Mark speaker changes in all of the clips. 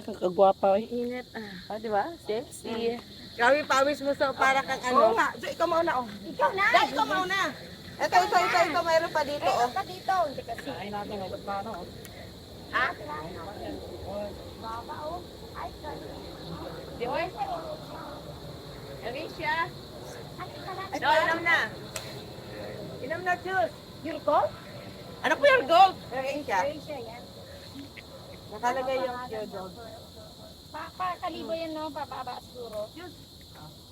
Speaker 1: Kagwapa eh.
Speaker 2: Init
Speaker 1: Di ba? Sexy.
Speaker 2: Gawi pawis mo so para kang
Speaker 3: Oo
Speaker 2: ano.
Speaker 3: nga. So, ikaw mauna, oh.
Speaker 4: Ikaw na.
Speaker 3: Dahil ikaw mauna.
Speaker 2: Ito, mayroon pa dito, oh.
Speaker 4: Pa dito. Hindi kasi.
Speaker 1: Kain natin ng plano.
Speaker 4: Ha? Baba, oh. Ay, sorry.
Speaker 2: Di ba? Alicia.
Speaker 4: Ay,
Speaker 2: No, inom na. Inom na, juice.
Speaker 4: Yurko?
Speaker 2: Ano po yung gold? Alicia.
Speaker 4: Asia, yan.
Speaker 2: Nakalagay yung gold.
Speaker 4: Kalibo yan, no? Pababa siguro.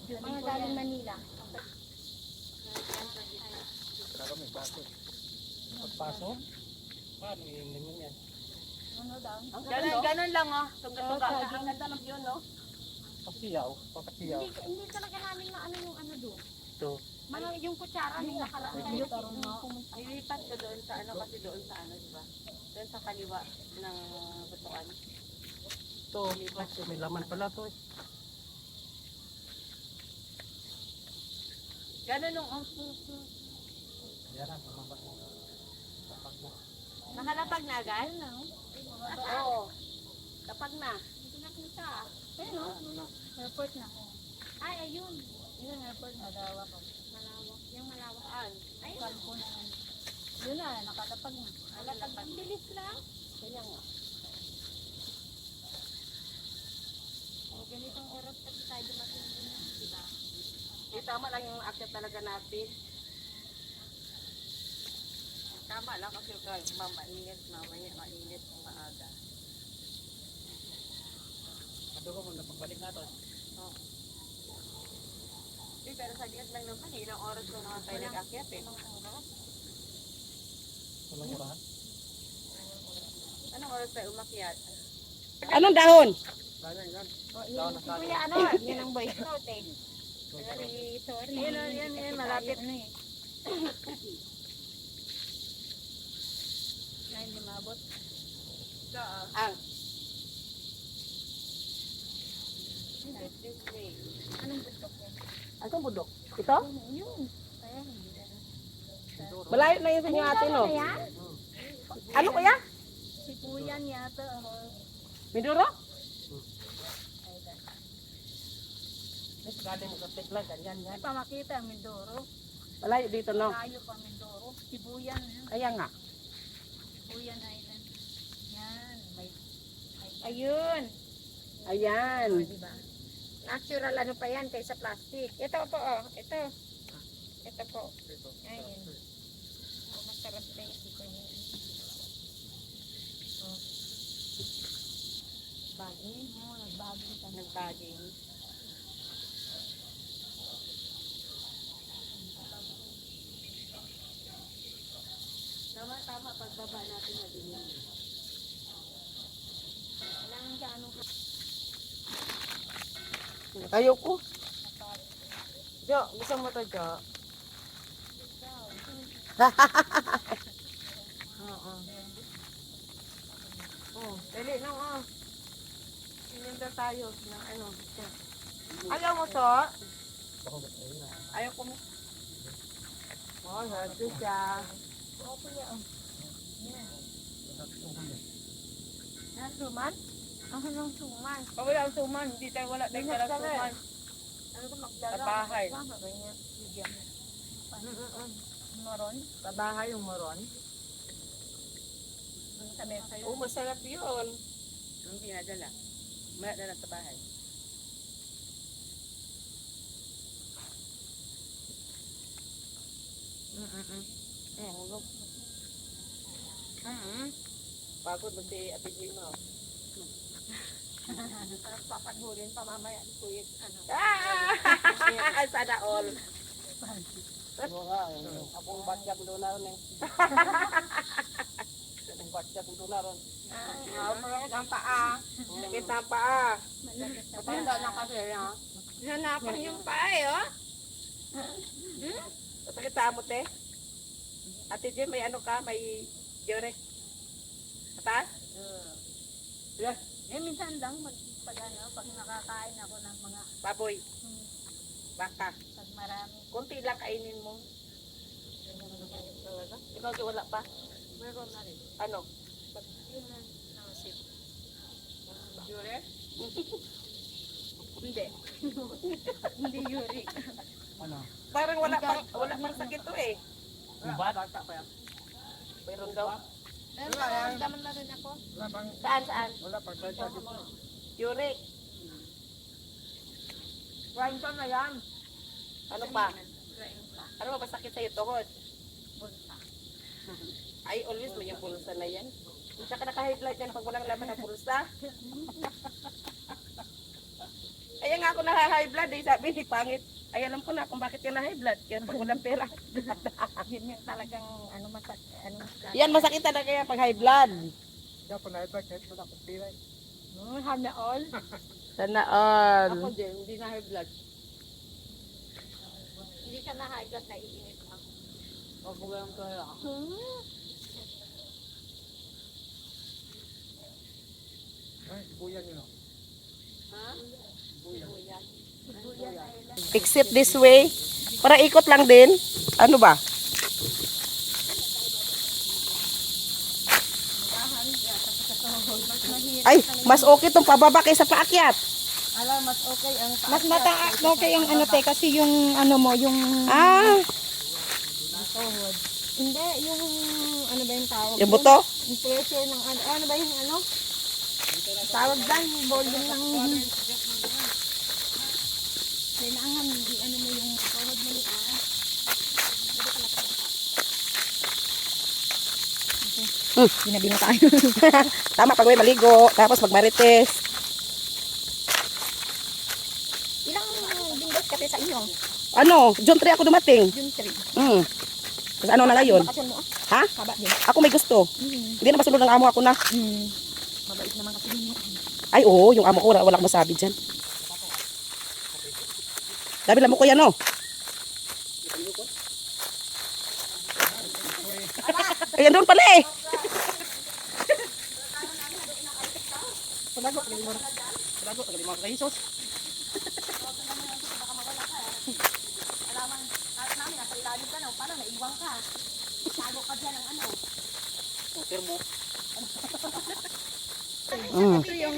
Speaker 4: Mga galing Manila.
Speaker 1: Pagpaso. Paano yung ganyan yan?
Speaker 4: Ano daw?
Speaker 2: Ganun lang, oh. Tuga-tuga. Ang ganda ng view, no?
Speaker 1: Pasiyaw. Papasiyaw.
Speaker 4: Hindi talaga namin maano yung ano doon.
Speaker 1: Ito.
Speaker 4: Mga yung kutsara may nakalagay.
Speaker 2: Ilipat ko doon sa ano, kasi doon sa ano, di ba? Doon sa kaliwa ng butuan.
Speaker 1: Ito. May laman pala to eh.
Speaker 2: Ganun nung
Speaker 1: Yan ang pamabas mo.
Speaker 2: nakalapag na agad? Oo. Kapag na.
Speaker 4: Ayun, no? Airport na. Ay, ayun. Yun ang airport. Malawak. Malawak. Yung malawakan. Ayun. Kalpo na. Yun na, nakalapag na. Nakalapag. Ang bilis lang.
Speaker 2: Kaya nga.
Speaker 4: Ganitong oras kasi tayo dumating din. Diba?
Speaker 2: Tama lang yung akyat talaga natin. Tama lang kasi mainit, mamaya mainit, maaga.
Speaker 1: Ito ko muna pagbalik natin.
Speaker 2: Oo. Pero saglit lang naman, ilang oras ko naman tayo nag-akyat eh.
Speaker 1: Walang orahan.
Speaker 2: Anong oras tayo umakyat?
Speaker 3: Anong dahon?
Speaker 4: Kuya, ano? Yun ang boy scout eh. Sorry.
Speaker 2: Yan, malapit.
Speaker 4: Ano eh. Na hindi maabot.
Speaker 2: Ang. This way.
Speaker 4: Anong bundok yan?
Speaker 3: Anong budok? Ito?
Speaker 4: Yun. Kaya hindi na.
Speaker 3: Malayo na yun sa inyo ate, no?
Speaker 4: Ano yan?
Speaker 3: Ano kaya?
Speaker 4: Si Puyan yata.
Speaker 3: Mindoro?
Speaker 1: Mas galing mo sa tekla, ganyan yan.
Speaker 4: Ay, pamakita ang Mindoro.
Speaker 3: Malayo dito, no?
Speaker 4: Layo pa Mindoro. Sibuyan.
Speaker 3: Kaya nga.
Speaker 4: Sibuyan Island. Yan. May ayun.
Speaker 3: Ayan.
Speaker 4: Diba? Natural ano pa yan kaysa plastic. Ito po, oh. Ito. Ito po. Ayun. Oh, masarap na ito ko yan. Oh. Baging. Oh, nagbaging ka.
Speaker 2: Nagbaging. Tama, pagbaba natin na din.
Speaker 4: Kailangan ka anong
Speaker 3: Ayoko. Jo, gusto mo to, Jo? Oo. Oh, dali na, oh. Sininda tayo ng ano. Ayaw mo to? Ayaw ko mo. Oh, hati siya. Yan, suman?
Speaker 4: ang hanong suman.
Speaker 3: Pag wala ang suman, hindi tayo wala tayo
Speaker 4: Ingat
Speaker 3: talang
Speaker 4: ka rin.
Speaker 3: suman.
Speaker 4: Ano ko magdala?
Speaker 3: Sa bahay.
Speaker 4: Baka ganyan. Bigyan. Moron.
Speaker 3: Sa bahay yung moron.
Speaker 4: Sa mesa yun.
Speaker 3: Oh, masarap yun.
Speaker 2: Yung pinadala. Maya na lang sa bahay.
Speaker 3: Hulog. Pagod ba si Ate Joy mo?
Speaker 4: Parang papadhulin pa mamaya. Kuya, ano.
Speaker 3: Sana all.
Speaker 1: Oo nga, akong batyak doon na ron eh. Akong batyak doon na ron.
Speaker 3: Malakit ang paa. Sakit ang paa.
Speaker 2: Patanda na kasi, ha?
Speaker 3: Hanapan yung paa eh, oh. Sakit sa amot eh. Ate Joy, may ano ka? May diore. Mataas?
Speaker 1: Yes.
Speaker 4: Eh, minsan lang, pag nakakain ako ng mga
Speaker 3: Baboy. Baka.
Speaker 4: pag marami.
Speaker 3: Kunti lang kainin mo. Ikaw di wala pa?
Speaker 2: Meron na rin.
Speaker 3: Ano?
Speaker 4: Yun na, nausip.
Speaker 2: Uric? Hindi. Hindi uric.
Speaker 1: Ano?
Speaker 3: Parang wala pang sakit to eh.
Speaker 1: Ubat? Bata pa yan.
Speaker 3: Mayroon daw.
Speaker 4: Nararamdaman na rin ako.
Speaker 1: Wala pang...
Speaker 3: Saan?
Speaker 1: Wala pang sakit.
Speaker 3: Uric.
Speaker 2: Wine pa na yan.
Speaker 3: Ano pa? Ano ba sakit sa'yo? Tuhod? Ay, always may yung pulsa na yan. Tsaka naka-high blood yan pag walang laman ng pulsa. Kaya nga ako naka-high blood eh. Sabi ni Pangit, ay alam ko na kung bakit ka na-high blood. Kaya pag walang pera.
Speaker 4: Yun yung talagang
Speaker 3: Yan, masakit talaga yan pag high blood.
Speaker 1: Kaya po na-ibag kahit wala akong pira.
Speaker 4: hana all.
Speaker 3: Sana all.
Speaker 2: Ako din, hindi na high blood.
Speaker 4: Hindi siya na-high blood, naiinit ako.
Speaker 2: Pag walang pera.
Speaker 1: Ay, buyan yun.
Speaker 2: Ha?
Speaker 3: Exit this way. Para ikot lang din. Ano ba? Ay, mas okay tong pababa kaysa paakyat.
Speaker 4: Mas okay yung ano te, kasi yung ano mo, yung
Speaker 3: Ah,
Speaker 4: hindi, yung ano ba yung tawag?
Speaker 3: yung buto.
Speaker 4: Yung pressure ng ano ba yung ano? Tawag ba yung volume ng kailangan hindi ano mo yung tuhod mo nito. Ginabi na tayo.
Speaker 3: Tama pag may maligo, tapos magmarites.
Speaker 4: Ilang linggo kasi sa inyo?
Speaker 3: Ano, June 3 ako dumating.
Speaker 4: June 3.
Speaker 3: Tapos ano na ngayon?
Speaker 4: Bakasyon mo?
Speaker 3: Ha?
Speaker 4: Haba din.
Speaker 3: Ako may gusto. Hindi na masunod ng amo ako na.
Speaker 4: Mabait naman kasi din mo.
Speaker 3: Ay, oo, yung amo ko, wala akong masabi dyan. Sabi lang mo ko yan, no? Ayan doon pala eh.
Speaker 4: Ito yung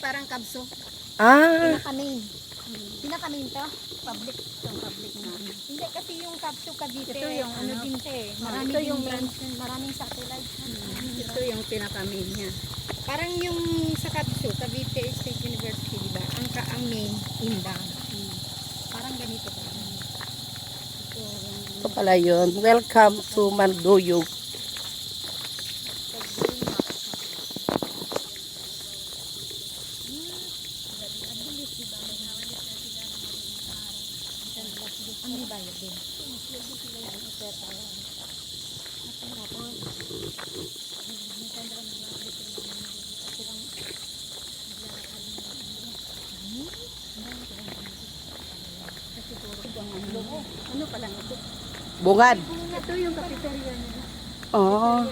Speaker 4: parang kabso.
Speaker 3: Ah,
Speaker 4: Pinaka-main. Pinaka-main to? Public. Itong public na. Hindi kasi yung kabso Cavite. Ito yung ano din te. Marami ito yung branch. Maraming satellite. Ito yung pinaka-main niya. Parang yung sa kabso, Cavite State University, diba? Ang main, Indang. Parang ganito pa.
Speaker 3: ito pala yun. Welcome to Manduyog.
Speaker 4: Ang may bayad din. Ano pala ito?
Speaker 3: Bungad.
Speaker 4: Ito yung cafeteria nila.
Speaker 3: Oh.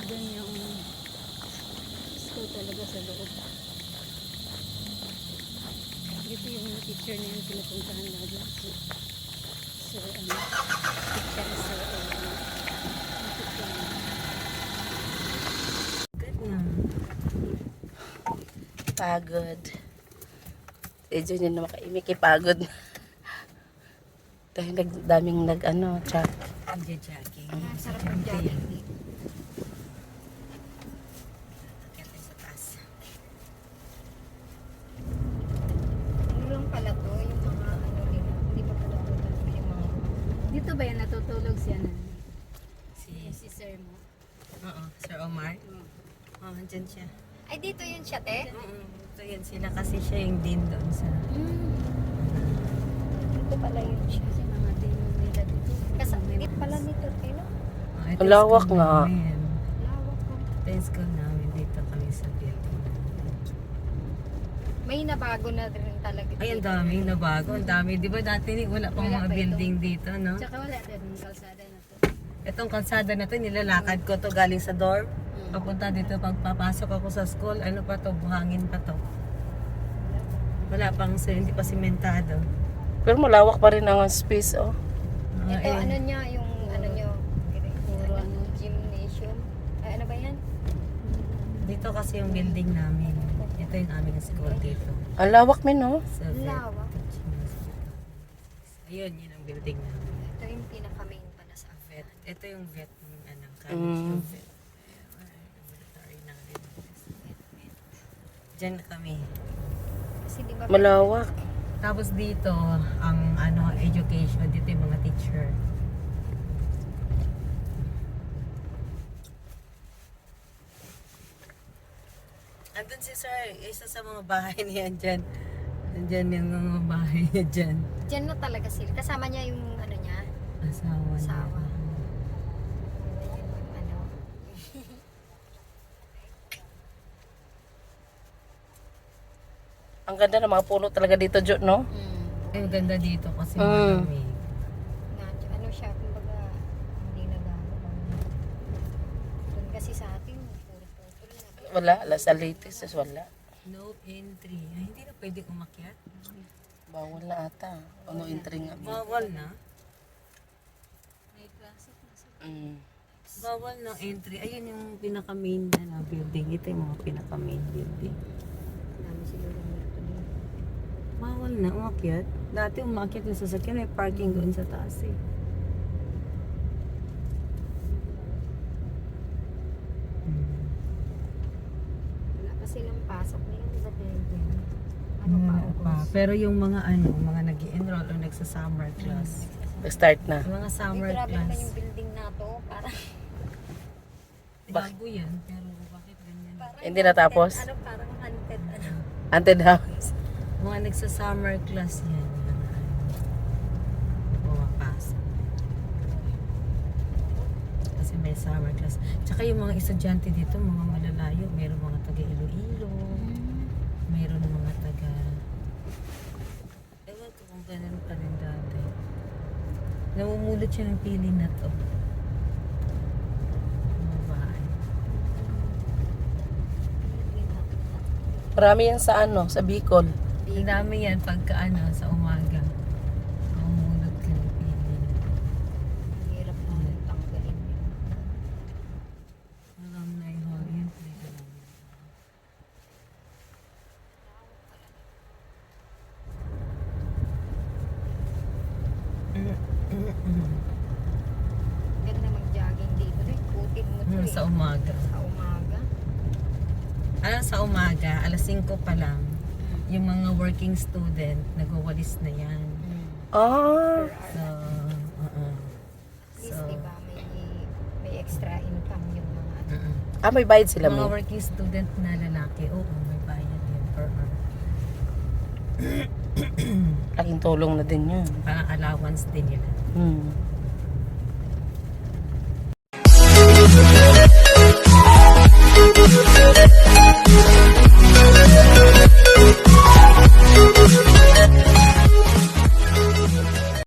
Speaker 4: Doon yung school talaga sa loob. Dito yung teacher na yung pinupuntahan lagi. So, teacher is so
Speaker 3: Pagod. Medyo yun na makaimik pagod. Dahil daming chat.
Speaker 4: jogging. Sarap ng jogging. Ano lang pala to, yung mga ano nila. Hindi pa pala to yung mga... Dito ba yan natutulog siya na? Si sir mo.
Speaker 5: Oo, Sir Omar. Oo, andyan siya.
Speaker 4: Ay, dito yun siya, te?
Speaker 5: Ito yun sila kasi siya yung dean doon sa...
Speaker 4: Dito pala yun siya. Kasi mga din nila dito. Kasi dito pala nito, te, no?
Speaker 5: ito
Speaker 3: Ang lawak
Speaker 5: school
Speaker 3: nga.
Speaker 5: namin.
Speaker 4: Lawak ko.
Speaker 5: Ito yung school namin dito kami sa building.
Speaker 4: May nabago na rin talaga.
Speaker 5: Ay, ang dami na bago. Ang dami. Di ba dati wala pang
Speaker 4: Wala
Speaker 5: mga
Speaker 4: pa ito.
Speaker 5: building dito, no?
Speaker 4: Tsaka wala rin kalsada na to.
Speaker 5: Itong kalsada na to, nilalakad ko to galing sa dorm. Papunta dito pagpapasok ako sa school. Ano pa to? Buhangin pa to. Wala pang, hindi pa simentado.
Speaker 3: Pero malawak pa rin ang space, oh.
Speaker 4: Ito, ano niya, yung ano nyo, gymnasium. Ay, ano ba yan?
Speaker 5: Dito kasi yung building namin. Ito yung aming school dito.
Speaker 3: Ang lawak, men, oh.
Speaker 5: Sa
Speaker 4: Ang
Speaker 5: vet.
Speaker 4: lawak.
Speaker 5: Ayun, yun ang building namin.
Speaker 4: Ito yung pinaka-main pala sa
Speaker 5: Vet. Ito yung vet ng college yung vet. Laboratory natin. Diyan kami.
Speaker 4: Kasi di ba
Speaker 3: Malawak.
Speaker 5: Tapos dito, ang education, dito yung mga teacher. Andun si sir, isa sa mga bahay niya dyan. Nandyan yung mga bahay niya dyan.
Speaker 4: Diyan na talaga sila. Kasama niya yung ano niya.
Speaker 5: Asawa niya.
Speaker 4: Asawa. Ayun yung ano.
Speaker 3: Ang ganda ng mga puno talaga dito, Jo, no?
Speaker 5: Ang ganda dito kasi
Speaker 3: Mm.
Speaker 5: malamig.
Speaker 4: Ano siya, kumbaga, hindi nagagawa. Doon kasi sa atin, puro putol na.
Speaker 3: Wala, sa latest, wala.
Speaker 5: No entry. Ay, hindi na pwede umakyat.
Speaker 3: Bawal na ata. Ano entry nga.
Speaker 5: Bawal na.
Speaker 3: Mm.
Speaker 5: Bawal na entry. Ayun yung pinaka-main building. Ito yung mga pinaka-main building.
Speaker 4: Dami siguro nito din.
Speaker 5: Bawal na umakyat. Dati umakyat yung sasakyan. May parking doon sa taas eh.
Speaker 4: Wala pa silang pasok ngayon, di ba? Ano pa, August?
Speaker 5: Pero yung mga mga nag-enroll o nagsa-summer class.
Speaker 3: Start na.
Speaker 5: Yung mga
Speaker 4: Uy,
Speaker 5: summer
Speaker 4: grabe naman
Speaker 5: class.
Speaker 4: yung building na to. Parang,
Speaker 5: Bago yan. Pero bakit ganyan?
Speaker 3: Hindi natapos.
Speaker 4: ano, parang haunted, ano.
Speaker 3: Haunted house.
Speaker 5: Mga nagsa-summer class yan. Pumapasok. Kasi may summer class. Tsaka yung mga estudyante dito, mga malalayo. Meron mga taga Iloilo. Meron mga taga... Ewan ko kung ganun pa rin dati. Namumulot siya ng pili na to. Mga bahay.
Speaker 3: Marami yan sa sa Bicol.
Speaker 5: Ang dami yan pagka sa umaga. Namumulot ka ng pili.
Speaker 4: Hirap na tanggalin yun.
Speaker 5: Alumni hall. Yan po yung alumni.
Speaker 4: Ganda mag-jogging dito. Kutid mo to
Speaker 5: Sa umaga.
Speaker 4: Sa umaga.
Speaker 5: Sa umaga, alas 5 pa lang, yung mga working student, nagwawalis na yan.
Speaker 3: Ah.
Speaker 5: So,
Speaker 4: At least, di ba, may extra income yung mga ano.
Speaker 3: May bayad sila,
Speaker 5: mga
Speaker 3: may.
Speaker 5: working student na lalaki, oo, may bayad yun per hour.
Speaker 3: Laking tulong na din yun.
Speaker 5: Parang allowance din yun.
Speaker 3: Hmm.